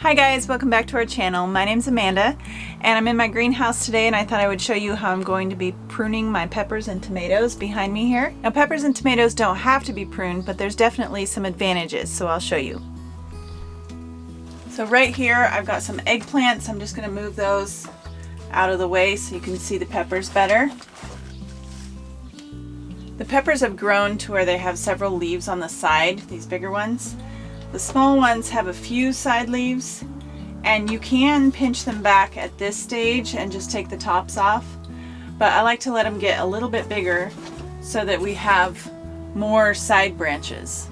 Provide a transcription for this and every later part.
Hi guys, welcome back to our channel. My name's Amanda and I'm in my greenhouse today, and I thought I would show you how I'm going to be pruning my peppers and tomatoes behind me here. Now, peppers and tomatoes don't have to be pruned, but there's definitely some advantages, so I'll show you. So right here I've got some eggplants. I'm just going to move those out of the way so you can see the peppers better. The peppers have grown to where they have several leaves on the side, these bigger ones. The small ones have a few side leaves, and you can pinch them back at this stage and just take the tops off, but I like to let them get a little bit bigger so that we have more side branches.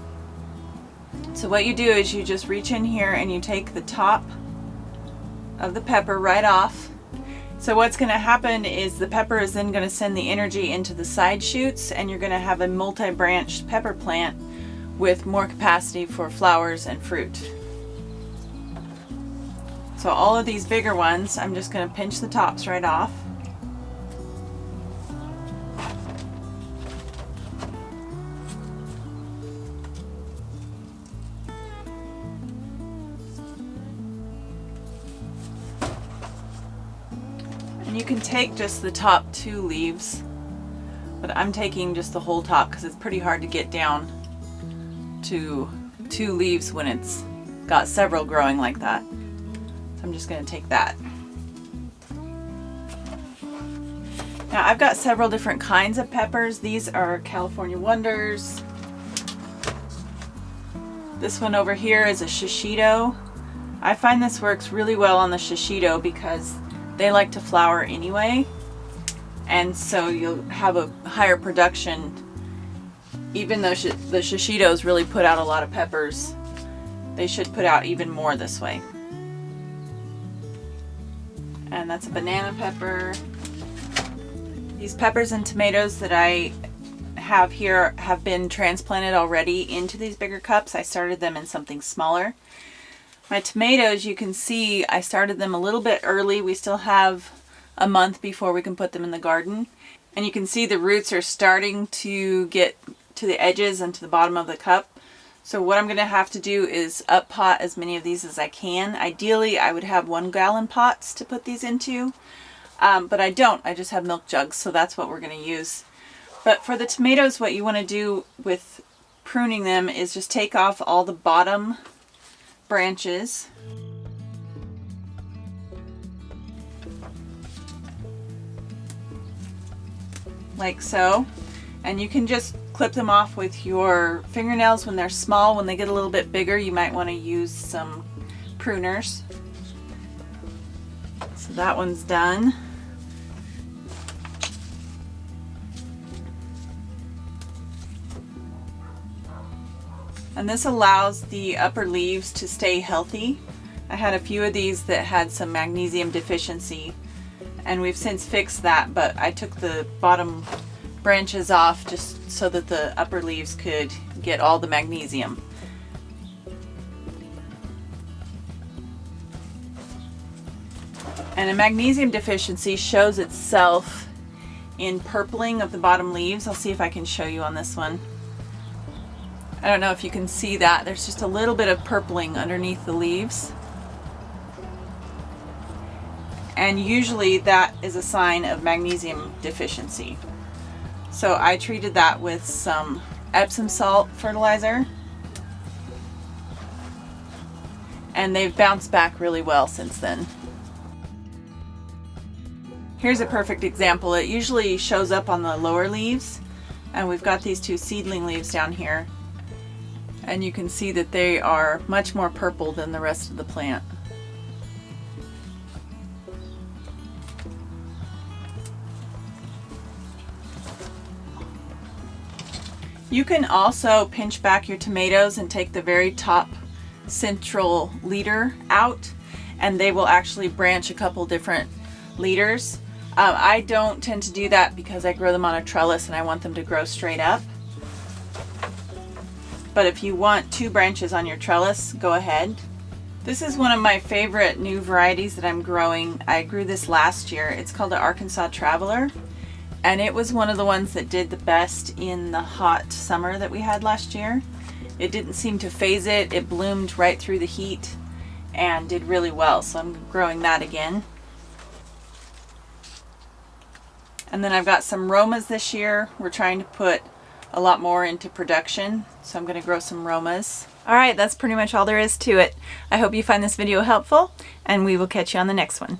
So what you do is you just reach in here and you take the top of the pepper right off. So what's going to happen is the pepper is then going to send the energy into the side shoots, and you're going to have a multi-branched pepper plant with more capacity for flowers and fruit. So all of these bigger ones, I'm just going to pinch the tops right off. And you can take just the top two leaves, but I'm taking just the whole top because it's pretty hard to get down to two leaves when it's got several growing like that. So I'm just going to take that. Now I've got several different kinds of peppers. These are California Wonders. This one over here is a shishito. I find this works really well on the shishito because they like to flower anyway, and so you'll have a higher production. Even though the shishitos really put out a lot of peppers, they should put out even more this way. And that's a banana pepper. These peppers and tomatoes that I have here have been transplanted already into these bigger cups. I started them in something smaller. My tomatoes, you can see I started them a little bit early. We still have a month before we can put them in the garden. And you can see the roots are starting to get to the edges and to the bottom of the cup. So what I'm going to have to do is up pot as many of these as I can. Ideally I would have 1 gallon pots to put these into, but I don't. I just have milk jugs, so that's what we're going to use. But for the tomatoes, what you want to do with pruning them is just take off all the bottom branches. Like so. And you can just clip them off with your fingernails when they're small. When they get a little bit bigger, you might want to use some pruners. So that one's done. And this allows the upper leaves to stay healthy. I had a few of these that had some magnesium deficiency, and we've since fixed that, but I took the bottom branches off just so that the upper leaves could get all the magnesium. And a magnesium deficiency shows itself in purpling of the bottom leaves. I'll see if I can show you on this one. I don't know if you can see that. There's just a little bit of purpling underneath the leaves. And usually that is a sign of magnesium deficiency. So I treated that with some Epsom salt fertilizer, and they've bounced back really well since then. Here's a perfect example. It usually shows up on the lower leaves, and we've got these 2 seedling leaves down here, and you can see that they are much more purple than the rest of the plant. You can also pinch back your tomatoes and take the very top central leader out, and they will actually branch a couple different leaders. I don't tend to do that because I grow them on a trellis and I want them to grow straight up. But if you want 2 branches on your trellis, go ahead. This is one of my favorite new varieties that I'm growing. I grew this last year. It's called the Arkansas Traveler. And it was one of the ones that did the best in the hot summer that we had last year. It didn't seem to phase it. It bloomed right through the heat, and did really well. So I'm growing that again. And then I've got some Romas this year. We're trying to put a lot more into production, so I'm going to grow some Romas. Alright, that's pretty much all there is to it. I hope you find this video helpful, and we will catch you on the next one.